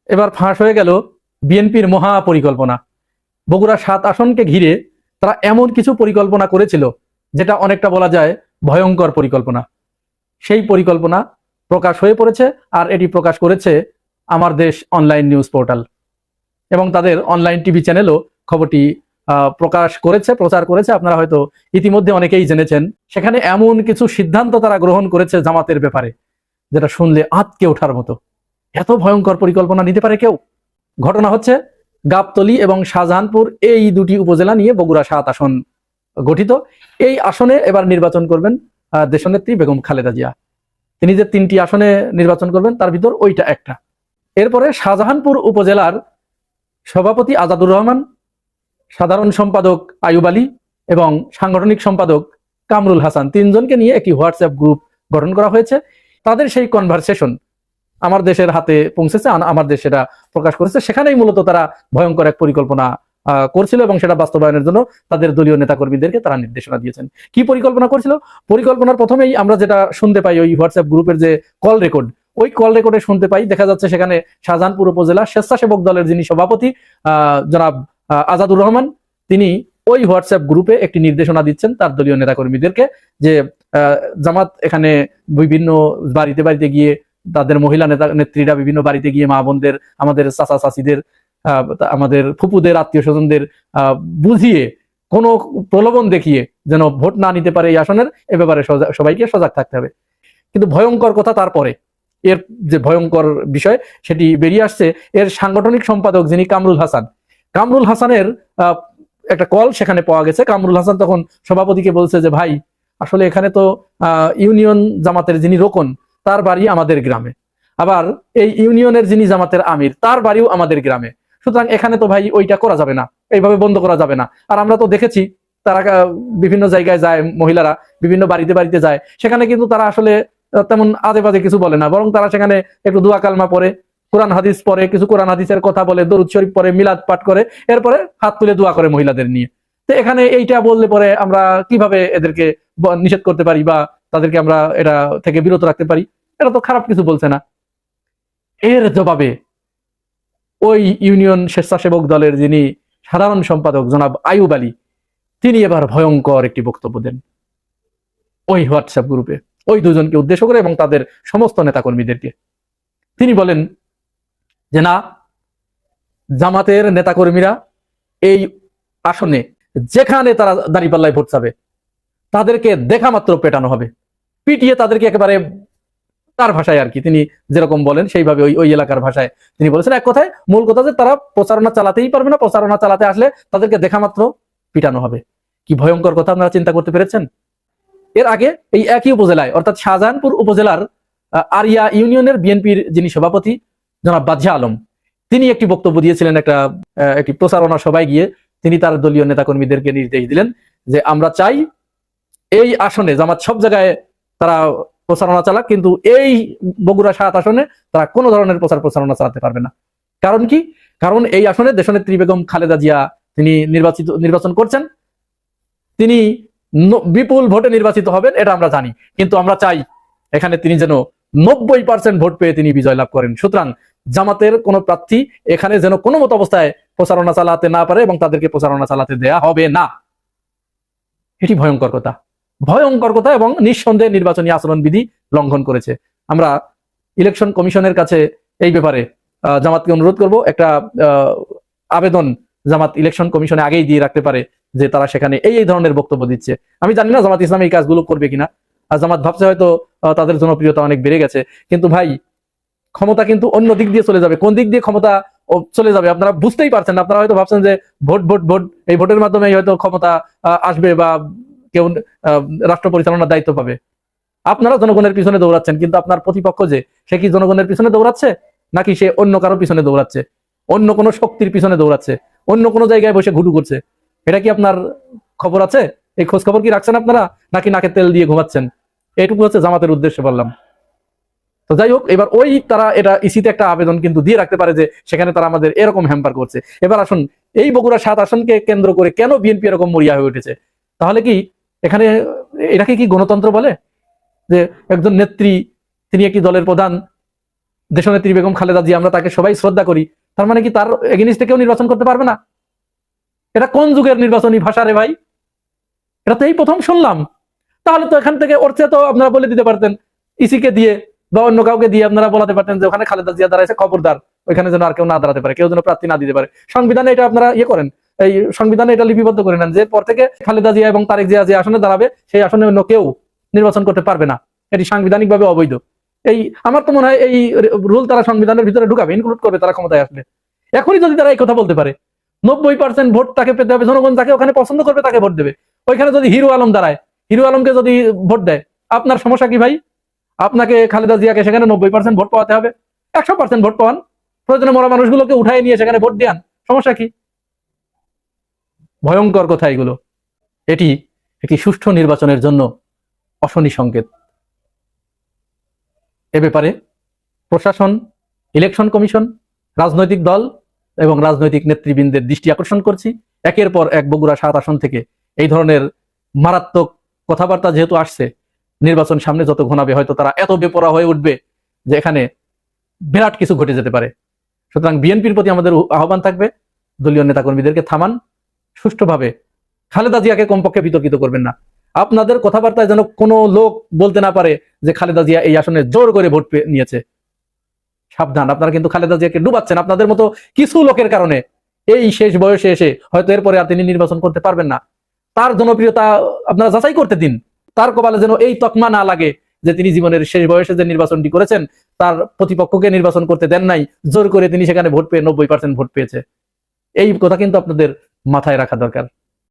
এবার ফাঁস হয়ে গেল বিএনপির মহা পরিকল্পনা। বগুড়া 7 আসনকে ঘিরে তারা এমন কিছু পরিকল্পনা করেছিল যেটা অনেকটা বলা যায় ভয়ঙ্কর পরিকল্পনা। সেই পরিকল্পনা প্রকাশ হয়ে পড়েছে, আর এটি প্রকাশ করেছে আমার দেশ অনলাইন নিউজ পোর্টাল এবং তাদের অনলাইন টিভি চ্যানেলও খবরটি প্রকাশ করেছে, প্রচার করেছে। আপনারা হয়তো ইতিমধ্যে অনেকেই জেনেছেন। সেখানে এমন কিছু সিদ্ধান্ত তারা গ্রহণ করেছে জামাতের ব্যাপারে যেটা শুনলে আঁতকে ওঠার মতো। এত ভয়ঙ্কর পরিকল্পনা নিতে পারে কেউ? ঘটনা হচ্ছে গাবতলী এবং শাহজাহানপুর এই দুটি উপজেলা নিয়ে বগুড়া 7 আসন গঠিত। এই আসনে এবার নির্বাচন করবেন দেশনেত্রী বেগম খালেদা জিয়া। তিনি যে 3টি আসনে নির্বাচন করবেন তার ভিতর ওইটা একটা। এরপরে শাহজাহানপুর উপজেলার সভাপতি আজাদুর রহমান, সাধারণ সম্পাদক আয়ুব আলী এবং সাংগঠনিক সম্পাদক কামরুল হাসান, 3 জনকে নিয়ে একটি হোয়াটসঅ্যাপ গ্রুপ গঠন করা হয়েছে। তাদের সেই কনভারসেশন আমার দেশের হাতে পৌঁছেছে, আমার দেশ সেটা প্রকাশ করেছে। সেখানেই মূলত তারা ভয়ঙ্কর এক পরিকল্পনা করছিল এবং সেটা বাস্তবায়নের জন্য তাদের দলীয় নেতাকর্মীদেরকে তারা নির্দেশনা দিয়েছেন। কি পরিকল্পনা করছিল? পরিকল্পনার প্রথমেই আমরা যেটা শুনতে পাই ওই হোয়াটসঅ্যাপ গ্রুপের যে কল রেকর্ড, ওই কল রেকর্ডে শুনতে পাই, দেখা যাচ্ছে সেখানে শাহজাহানপুর উপজেলা স্বেচ্ছাসেবক দলের যিনি সভাপতি জনাব আজাদুর রহমান, তিনি ওই হোয়াটসঅ্যাপ গ্রুপে একটি নির্দেশনা দিচ্ছেন তার দলীয় নেতাকর্মীদেরকে যে জামাত এখানে বিভিন্ন বাড়িতে বাড়িতে গিয়ে, তাদের মহিলা নেত্রীরা বিভিন্ন বাড়িতে গিয়ে মা বোনদের, আমাদের চাচা চাচিদের, আমাদের ফুপুদের, আত্মীয় স্বজনদের বুঝিয়ে কোনো প্রলোভন দেখিয়ে যেন ভোট না নিতে পারে এই আসনের, এ ব্যাপারে সবাইকে সজাগ থাকতে হবে। কিন্তু ভয়ঙ্কর কথা তারপরে, এর যে ভয়ঙ্কর বিষয় সেটি বেরিয়ে আসছে। এর সাংগঠনিক সম্পাদক যিনি কামরুল হাসান, কামরুল হাসানের একটা কল সেখানে পাওয়া গেছে। কামরুল হাসান তখন সভাপতিকে বলছে যে ভাই, আসলে এখানে তো ইউনিয়ন জামাতের যিনি রোকন তার বাড়ি আমাদের গ্রামে, আবার এই ইউনিয়নের যিনি জামাতের আমির তার বাড়িও আমাদের গ্রামে, সুতরাং এখানে তো ভাই ওইটা করা যাবে না, এইভাবে বন্ধ করা যাবে না। আর আমরা তো দেখেছি তারা বিভিন্ন জায়গায় যায়, মহিলারা বিভিন্ন বাড়িতে বাড়িতে যায়, সেখানে কিন্তু তারা আসলে তেমন আজে বাজে কিছু বলে না, বরং তারা সেখানে একটু দোয়া কালমা পড়ে, কোরআন হাদিস পড়ে, কিছু কোরআন হাদিসের কথা বলে, দরুদ শরীফ পড়ে, মিলাদ পাঠ করে, এরপরে হাত তুলে দোয়া করে মহিলাদের নিয়ে। তো এখানে এইটা বললে পরে আমরা কিভাবে এদেরকে নিষেধ করতে পারি বা তাদেরকে আমরা এটা থেকে বিরত রাখতে পারি? এটা তো খারাপ কিছু বলছে না। এর জবাবে ওই ইউনিয়ন স্বেচ্ছাসেবক দলের যিনি সাধারণ সম্পাদক জনাব আয়ুব আলী, তিনি এবার ভয়ঙ্কর একটি বক্তব্য দেন ওই হোয়াটসঅ্যাপ গ্রুপে, ওই দুজনকে উদ্দেশ্য করে এবং তাদের সমস্ত নেতাকর্মীদেরকে। তিনি বলেন যে না, জামাতের নেতাকর্মীরা এই আসনে যেখানে তারা দাঁড়িপাল্লায় ভোট চাবে তাদেরকে দেখা মাত্র পেটানো হবে, পিটিয়ে তাদেরকে একেবারে, তার ভাষায় আর কি, তিনি যেরকম বলেন সেইভাবে ওই এলাকার ভাষায় তিনি বলেছেন। এক কথায় মূল কথা যে তারা প্রচারণা চালাতেই পারবে না, প্রচারণা চালাতে আসলে তাদেরকে দেখা মাত্র পিটানো হবে। কি ভয়ঙ্কর কথা আপনারা চিন্তা করতে পেরেছেন? এর আগে এই একই উপজেলায় অর্থাৎ শাহজাহানপুর উপজেলার আরিয়া ইউনিয়নের বিএনপির যিনি সভাপতি জনাব বাদশা আলম, তিনি একটি বক্তব্য দিয়েছিলেন একটি প্রচারণা সভায় গিয়ে। তিনি তার দলীয় নেতাকর্মীদেরকে নির্দেশ দিলেন যে আমরা চাই এই আসনে জামাত সব জায়গায় তারা প্রচারণা চালাক, কিন্তু এই বগুড়া 7 আসনে তারা কোনো ধরনের প্রচারণা চালাতে পারবে না। কারণ কি? কারণ এই আসনে দেশনেত্রী বেগম খালেদা জিয়া তিনি নির্বাচন করছেন, তিনি বিপুল ভোটে নির্বাচিত হবেন, এটা আমরা জানি, কিন্তু আমরা চাই এখানে তিনি যেন 90% ভোট পেয়ে তিনি বিজয় লাভ করেন। সুতরাং জামাতের কোন প্রার্থী এখানে যেন কোনো মত অবস্থায় প্রচারণা চালাতে না পারে এবং তাদেরকে প্রচারণা চালাতে দেয়া হবে না। এটি ভয়ঙ্কর কথা, ভয়ঙ্কর কথা, এবং নিঃসন্দেহে নির্বাচনী আচরণবিধি লঙ্ঘন করেছে। আমরা ইলেকশন কমিশনের কাছে এই ব্যাপারে জামাতকে অনুরোধ করব, একটা আবেদন জামাত ইলেকশন কমিশনে আগেই দিয়ে রাখতে পারে যে তারা সেখানে এই ধরনের বক্তব্য দিচ্ছে। আমি জানি না জামাত ইসলাম এই কাজগুলো করবে কিনা, আর জামাত ভাবছে হয়তো তাদের জনপ্রিয়তা অনেক বেড়ে গেছে, কিন্তু ভাই ক্ষমতা কিন্তু অন্য দিক দিয়ে চলে যাবে। কোন দিক দিয়ে ক্ষমতা চলে যাবে আপনারা বুঝতেই পারছেন না। আপনারা হয়তো ভাবছেন যে ভোট ভোট ভোট, এই ভোটের মাধ্যমে হয়তো ক্ষমতা আসবে বা কেউ রাষ্ট্র পরিচালনার দায়িত্ব পাবে। আপনারা জনগণের পিছনে দৌড়াচ্ছেন, কিন্তু আপনার প্রতিপক্ষ যে, সে কি জনগণের পিছনে দৌড়াচ্ছে নাকি সে অন্য কারো পিছনে দৌড়াচ্ছে, অন্য কোনো শক্তির পিছনে দৌড়াচ্ছে, অন্য কোনো জায়গায় বসে ঘুটু করছে? এটা কি আপনার খবর আছে? এই খোঁজ খবর কি রাখছেন আপনারা, নাকি নাকে তেল দিয়ে ঘুমাচ্ছেন? এইটুকু হচ্ছে জামাতের উদ্দেশ্যে বললাম। তো যাই হোক, এবার ওই তারা এটা ইসিতে একটা আবেদন কিন্তু দিয়ে রাখতে পারে যে সেখানে তারা আমাদের এরকম হ্যাম্পার করছে। এবার আসুন, এই বগুড়া 7 আসনকে কেন্দ্র করে কেন বিএনপি এরকম মরিয়া হয়ে উঠেছে? তাহলে কি এখানে এটাকে কি গণতন্ত্র বলে যে একজন নেত্রী তিনি একটি দলের প্রধান, দেশনেত্রী বেগম খালেদা জিয়া, আমরা তাকে সবাই শ্রদ্ধা করি, তার মানে কি তার এগেনিস্টে কেউ নির্বাচন করতে পারবে না? এটা কোন যুগের নির্বাচনী ভাষা রে ভাই? এটা তো এই প্রথম শুনলাম। তাহলে তো এখান থেকে ওর চেয়ে তো আপনারা বলে দিতে পারতেন, ইসিকে দিয়ে বা অন্য কাউকে দিয়ে আপনারা বলাতে পারতেন যে ওখানে খালেদা জিয়া দাঁড়াইছে, খবরদার ওইখানে যেন আর কেউ না দাঁড়াতে পারে, কেউ যেন প্রার্থী না দিতে পারে। সংবিধানে এটা আপনারা ইয়ে করেন, এই সংবিধানে এটা লিপিবদ্ধ করে নেন যে পর থেকে খালেদা জিয়া এবং তারেক জিয়া যে আসনে দাঁড়াবে সেই আসনে অন্য কেউ নির্বাচন করতে পারবে না। এটি সাংবিধানিক ভাবে অবৈধ। এই আমার তো মনে হয় এই রুল তারা সংবিধানের ভিতরে ঢুকাবে, ইনক্লুড করবে তারা ক্ষমতায় আসলে। এখনই যদি তারা এই কথা বলতে পারে, 90% ভোট তাকে পেতে হবে, জনগণ যাকে ওখানে পছন্দ করবে তাকে ভোট দেবে। ওইখানে যদি হিরো আলম দাঁড়ায়, হিরো আলমকে যদি ভোট দেয়, আপনার সমস্যা কি ভাই? আপনাকে খালেদা জিয়াকে সেখানে 90% ভোট পাওয়াতে হবে? 100% ভোট পাওয়ান, প্রয়োজনে মরা মানুষগুলোকে উঠাই নিয়ে সেখানে ভোট দেন, সমস্যা কি? ভয়ঙ্কর কথা এগুলো। এটি একটি সুষ্ঠু নির্বাচনের জন্য অশনি সংকেত। এ ব্যাপারে প্রশাসন, ইলেকশন কমিশন, রাজনৈতিক দল এবং রাজনৈতিক নেতৃবৃন্দের দৃষ্টি আকর্ষণ করছি। একের পর এক বগুড়া 7 আসন থেকে এই ধরনের মারাত্মক কথাবার্তা যেহেতু আসছে, নির্বাচন সামনে যত ঘনাবে হয়তো তারা এত বেপরোয়া হয়ে উঠবে যে এখানে বিরাট কিছু ঘটে যেতে পারে। সুতরাং বিএনপির প্রতি আমাদের আহ্বান থাকবে, দলীয় নেতাকর্মীদেরকে থামান, সুষ্ঠুভাবে খালেদা জিয়াকে কমপক্ষে বিতর্কিত করবেন না। আপনাদের কথাবার্তায় যেন কোনো লোক বলতে না পারে যে খালেদা জিয়া এই আসনে জোর করে ভোট নিয়েছে। সাবধান, আপনারা কিন্তু খালেদা জিয়াকে ডুবাচ্ছেন আপনাদের মতো কিছু লোকের কারণে। এই শেষ বয়সে এসে হয়তো এরপরে আর তিনি নির্বাচন করতে পারবেন না। তার জনপ্রিয়তা আপনারা যাচাই করতে দিন, তার কপালে যেন এই তকমা না লাগে যে তিনি জীবনের শেষ বয়সে যে নির্বাচনটি করেছেন তার প্রতিপক্ষকে নির্বাচন করতে দেন নাই, জোর করে তিনি সেখানে ভোট পেয়ে 90% ভোট পেয়েছে। এই কথা কিন্তু আপনাদের মাথায় রাখা দরকার।